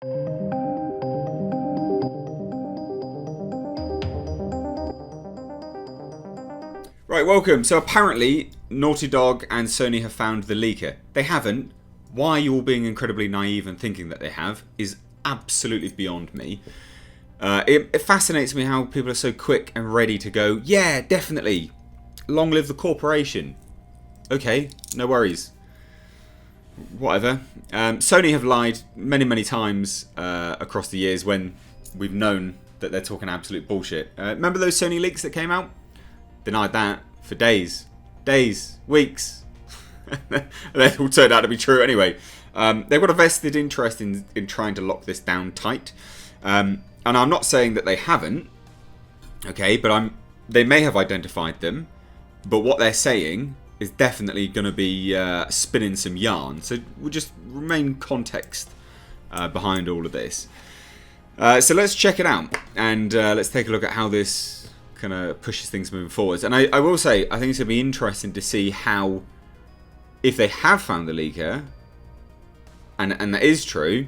Right, welcome. So apparently Naughty Dog and Sony have found the leaker. They haven't. Why you're all being incredibly naive and thinking that they have is absolutely beyond me. It fascinates me how people are so quick and ready to go, yeah, definitely. Long live the corporation. Okay, no worries. Whatever. Sony have lied many times across the years when we've known that they're talking absolute bullshit. Remember those Sony leaks that came out? Denied that for days, weeks. They all turned out to be true anyway. They've got a vested interest in trying to lock this down tight. And I'm not saying that they haven't, okay, but they may have identified them. But what they're saying is definitely going to be spinning some yarn. So we'll just remain context behind all of this. So let's check it out. And let's take a look at how this kind of pushes things moving forwards. And I will say, I think it's going to be interesting to see how, if they have found the leaker, and that is true,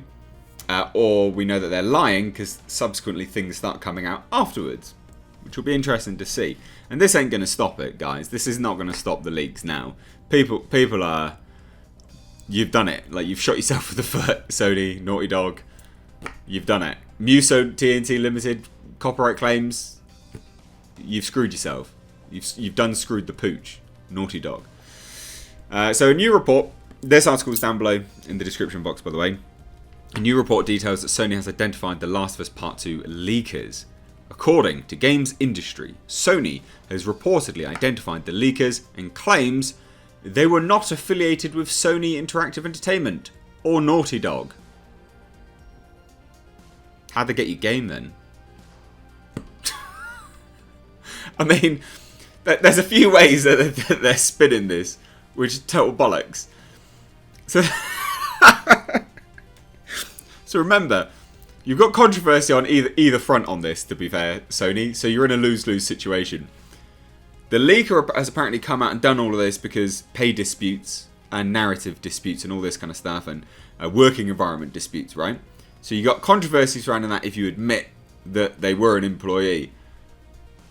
or we know that they're lying because subsequently things start coming out afterwards, which will be interesting to see. And this ain't going to stop it, guys. This is not going to stop the leaks now. People are... You've done it. Like, you've shot yourself with the foot, Sony, Naughty Dog. You've done it. Muso TNT Limited, copyright claims. You've screwed yourself. You've done screwed the pooch, Naughty Dog. So a new report. This article is down below in the description box, by the way. A new report details that Sony has identified The Last of Us Part 2 leakers. According to Games Industry, Sony has reportedly identified the leakers and claims they were not affiliated with Sony Interactive Entertainment or Naughty Dog. How'd they get your game then? I mean, there's a few ways that they're spinning this, which is total bollocks. So, so remember, you've got controversy on either front on this, to be fair, Sony. So you're in a lose-lose situation. The leaker has apparently come out and done all of this because pay disputes and narrative disputes and all this kind of stuff and working environment disputes, right? So you got controversy surrounding that if you admit that they were an employee.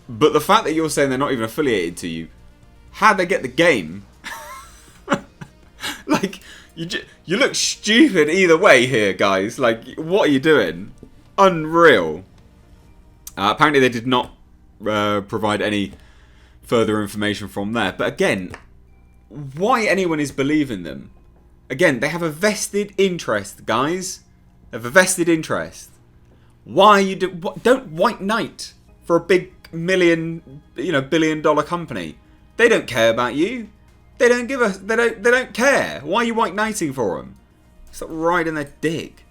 But the fact that you're saying they're not even affiliated to you, how'd they get the game? Like, you look stupid either way here, guys. Like, what are you doing? Unreal. Apparently they did not provide any further information from there. But again, why anyone is believing them? Again, they have a vested interest, guys. They have a vested interest. Why you don't white knight for a big billion-dollar company. They don't care about you. They don't give us. They don't care. Why are you white knighting for them? Stop riding their dick.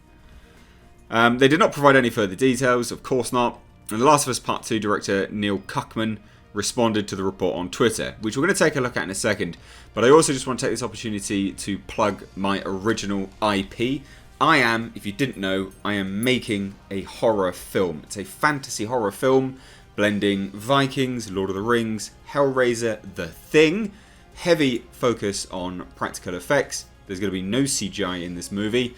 They did not provide any further details. Of course not. And The Last of Us Part 2 director Neil Cuckman responded to the report on Twitter, which we're going to take a look at in a second. But I also just want to take this opportunity to plug my original IP. I am, if you didn't know, I am making a horror film. It's a fantasy horror film blending Vikings, Lord of the Rings, Hellraiser, The Thing. Heavy focus on practical effects. There's going to be no CGI in this movie.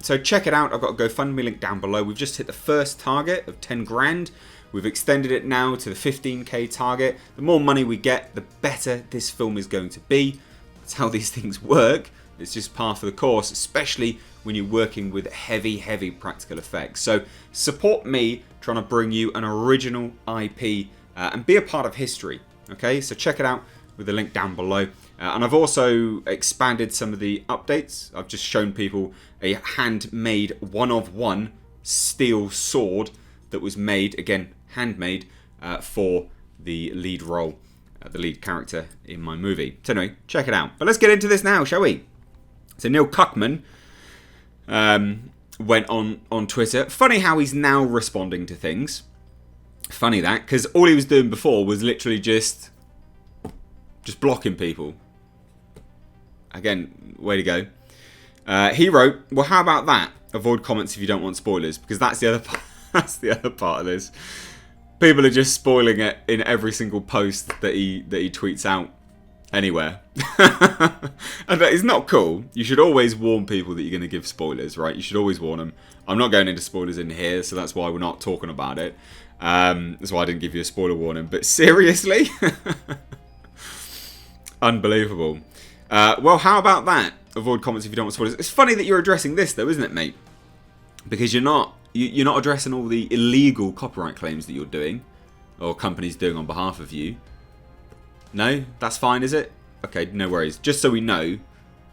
So check it out. I've got a GoFundMe link down below. We've just hit the first target of 10 grand. We've extended it now to the 15k target. The more money we get, the better this film is going to be. That's how these things work. It's just par for the course, especially when you're working with heavy practical effects. So support me trying to bring you an original IP and be a part of history. Okay, so check it out with the link down below. And I've also expanded some of the updates. I've just shown people a handmade one-of-one steel sword that was made, again, handmade, for the lead role, the lead character in my movie. So anyway, check it out. But let's get into this now, shall we? So Neil Cuckman went on Twitter. Funny how he's now responding to things. Funny that, because all he was doing before was literally just blocking people. Again, way to go. He wrote, well, how about that? Avoid comments if you don't want spoilers, because that's the other part. That's the other part of this. People are just spoiling it in every single post that he tweets out. anywhere. And that is not cool. You should always warn people that you're going to give spoilers, right? You should always warn them. I'm not going into spoilers in here, so that's why we're not talking about it. That's why I didn't give you a spoiler warning. But seriously? Unbelievable. Well, how about that? Avoid comments if you don't want spoilers. It's funny that you're addressing this, though, isn't it, mate? Because you're not addressing all the illegal copyright claims that you're doing, or companies doing on behalf of you. No? That's fine, is it? Okay, no worries. Just so we know,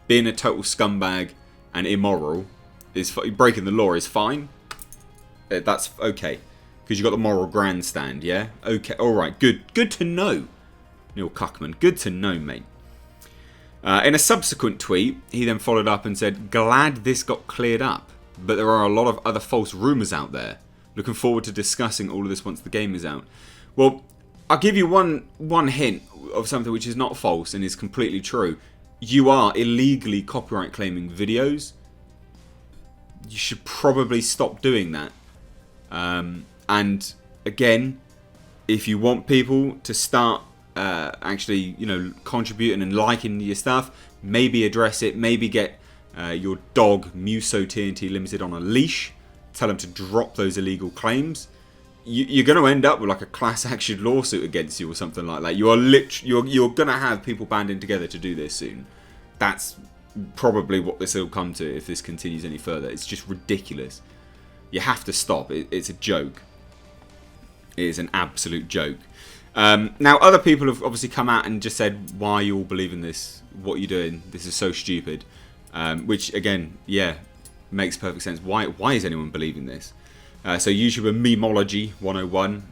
being a total scumbag and immoral, breaking the law is fine. That's okay. Because you got the moral grandstand, yeah? Okay, alright, good. Good to know, Neil Cuckman. Good to know, mate. In a subsequent tweet, he then followed up and said, "Glad this got cleared up, but there are a lot of other false rumours out there. Looking forward to discussing all of this once the game is out." Well, I'll give you one hint of something which is not false and is completely true. You are illegally copyright claiming videos. You should probably stop doing that. And again, if you want people to start actually, contributing and liking your stuff, maybe address it. Maybe get your dog Muso TNT Limited on a leash. Tell them to drop those illegal claims. You're going to end up with like a class action lawsuit against you or something like that. You're going to have people banding together to do this soon. That's probably what this will come to if this continues any further. It's just ridiculous. You have to stop. It's a joke. It is an absolute joke. Now, other people have obviously come out and just said, "Why you all believe in this? What are you doing? This is so stupid." Which, again, yeah, makes perfect sense. Why is anyone believing this? So YouTuber Memology 101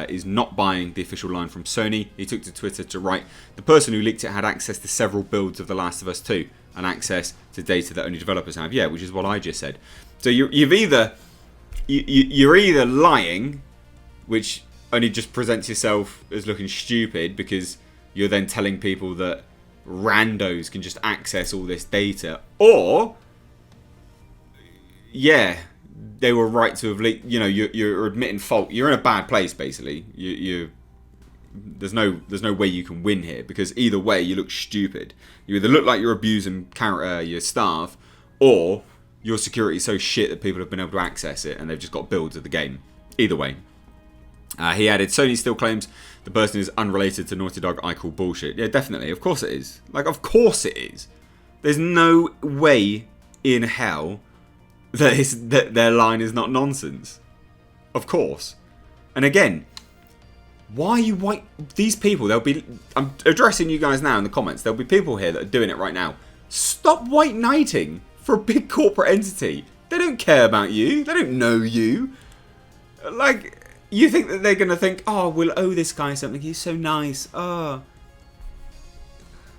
is not buying the official line from Sony. He took to Twitter to write, "The person who leaked it had access to several builds of The Last of Us 2 and access to data that only developers have." Yeah, which is what I just said. So you're either lying, which only just presents yourself as looking stupid because you're then telling people that randos can just access all this data, or yeah, they were right to have leaked. You're admitting fault. You're in a bad place, basically. There's no way you can win here, because either way you look stupid. You either look like you're abusing your staff, or your security is so shit that people have been able to access it and they've just got builds of the game. Either way. He added, "Sony still claims the person is unrelated to Naughty Dog. I call bullshit." Yeah, definitely. Of course it is. Like, of course it is. There's no way in hell that their line is not nonsense. Of course. And again, why are you white? These people, I'm addressing you guys now in the comments. There'll be people here that are doing it right now. Stop white knighting for a big corporate entity. They don't care about you. They don't know you. Like, you think that they're going to think, "Oh, we'll owe this guy something. He's so nice. Oh."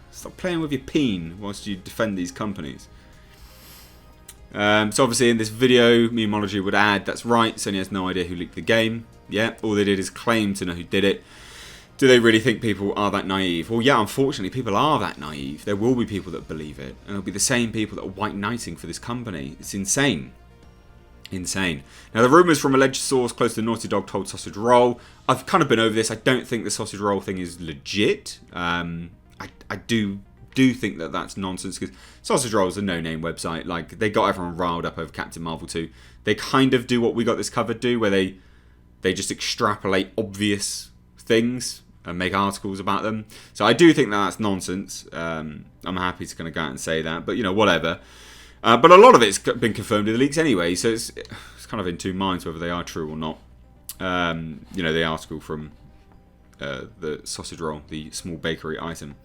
Stop playing with your peen whilst you defend these companies. So obviously in this video, Memology would add, "That's right, Sony has no idea who leaked the game. Yeah, all they did is claim to know who did it. Do they really think people are that naive?" Well, yeah, unfortunately, people are that naive. There will be people that believe it, and it'll be the same people that are white knighting for this company. It's insane. Insane. Now, the rumours from alleged source close to Naughty Dog told Sausage Roll. I've kind of been over this. I don't think the Sausage Roll thing is legit. I do think that that's nonsense, because Sausage Roll is a no-name website. Like, they got everyone riled up over Captain Marvel 2. They kind of do what We Got This Covered do, where they just extrapolate obvious things and make articles about them. So I do think that that's nonsense. I'm happy to kind of go out and say that, but whatever. But a lot of it's been confirmed in the leaks anyway, so it's kind of in two minds whether they are true or not. The article from the Sausage Roll, the small bakery item.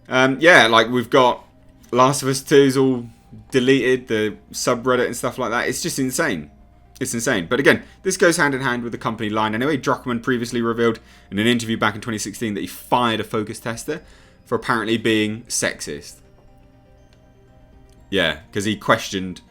Like, we've got Last of Us 2's all deleted, the subreddit and stuff like that. It's just insane. It's insane. But again, this goes hand in hand with the company line anyway. Druckmann previously revealed in an interview back in 2016 that he fired a focus tester for apparently being sexist. Yeah, because he questioned,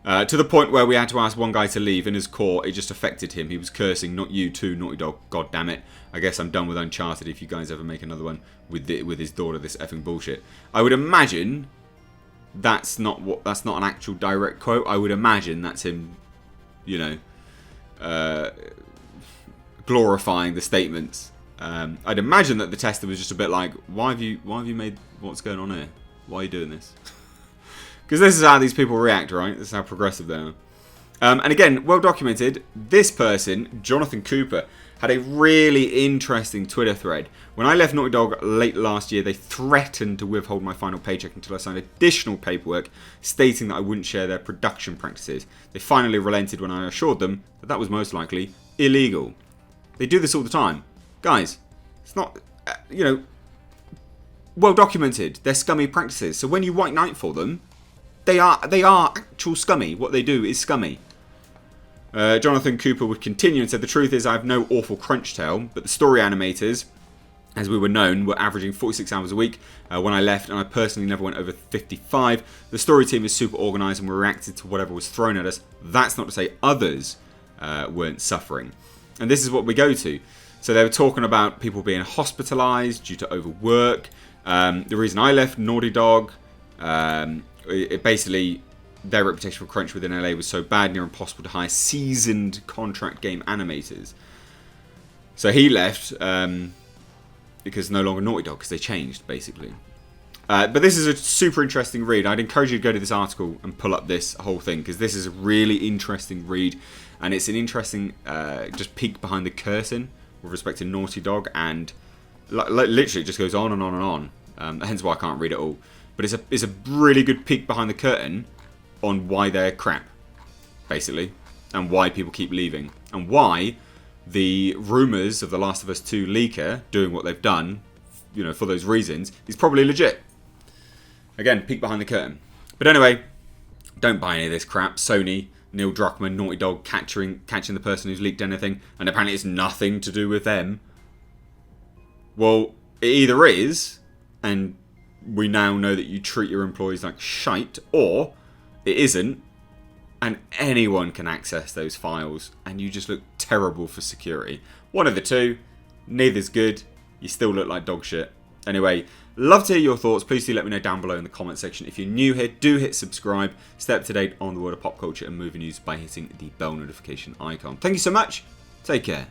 to the point where we had to ask one guy to leave. In his core, it just affected him. He was cursing, "Not you too, Naughty Dog. God damn it. I guess I'm done with Uncharted if you guys ever make another one with his daughter. This effing bullshit." I would imagine that's not an actual direct quote. I would imagine that's him, glorifying the statements I'd imagine that the tester was just a bit like, why have you made what's going on here? Why are you doing this? Because this is how these people react, right? This is how progressive they are. And again, well documented, this person, Jonathan Cooper, had a really interesting Twitter thread. When I left Naughty Dog late last year, they threatened to withhold my final paycheck until I signed additional paperwork stating that I wouldn't share their production practices. They finally relented when I assured them that that was most likely illegal. They do this all the time. Guys, it's not, well documented. They're scummy practices. So when you white knight for them, they are actual scummy. What they do is scummy. Jonathan Cooper would continue and said, the truth is I have no awful crunch tale, but the story animators, as we were known, were averaging 46 hours a week when I left, and I personally never went over 55. The story team is super organised and we reacted to whatever was thrown at us. That's not to say others weren't suffering. And this is what we go to. So they were talking about people being hospitalised due to overwork. The reason I left Naughty Dog, basically their reputation for crunch within LA was so bad, near impossible to hire seasoned contract game animators. So he left because no longer Naughty Dog, because they changed, basically. But this is a super interesting read. I'd encourage you to go to this article and pull up this whole thing, because this is a really interesting read, and it's an interesting just peek behind the curtain with respect to Naughty Dog, and literally it just goes on and on and on. Hence why I can't read it all. But it's a really good peek behind the curtain on why they're crap, basically, and why people keep leaving, and why the rumours of The Last of Us 2 leaker doing what they've done, for those reasons, is probably legit. Again, peek behind the curtain. But anyway, don't buy any of this crap. Sony, Neil Druckmann, Naughty Dog catching the person who's leaked anything, and apparently it's nothing to do with them. Well, it either is, and we now know that you treat your employees like shite, or it isn't, and anyone can access those files, and you just look terrible for security. One of the two, neither's good, you still look like dog shit. Anyway, love to hear your thoughts. Please do let me know down below in the comment section. If you're new here, do hit subscribe. Stay up to date on the world of pop culture and movie news by hitting the bell notification icon. Thank you so much. Take care.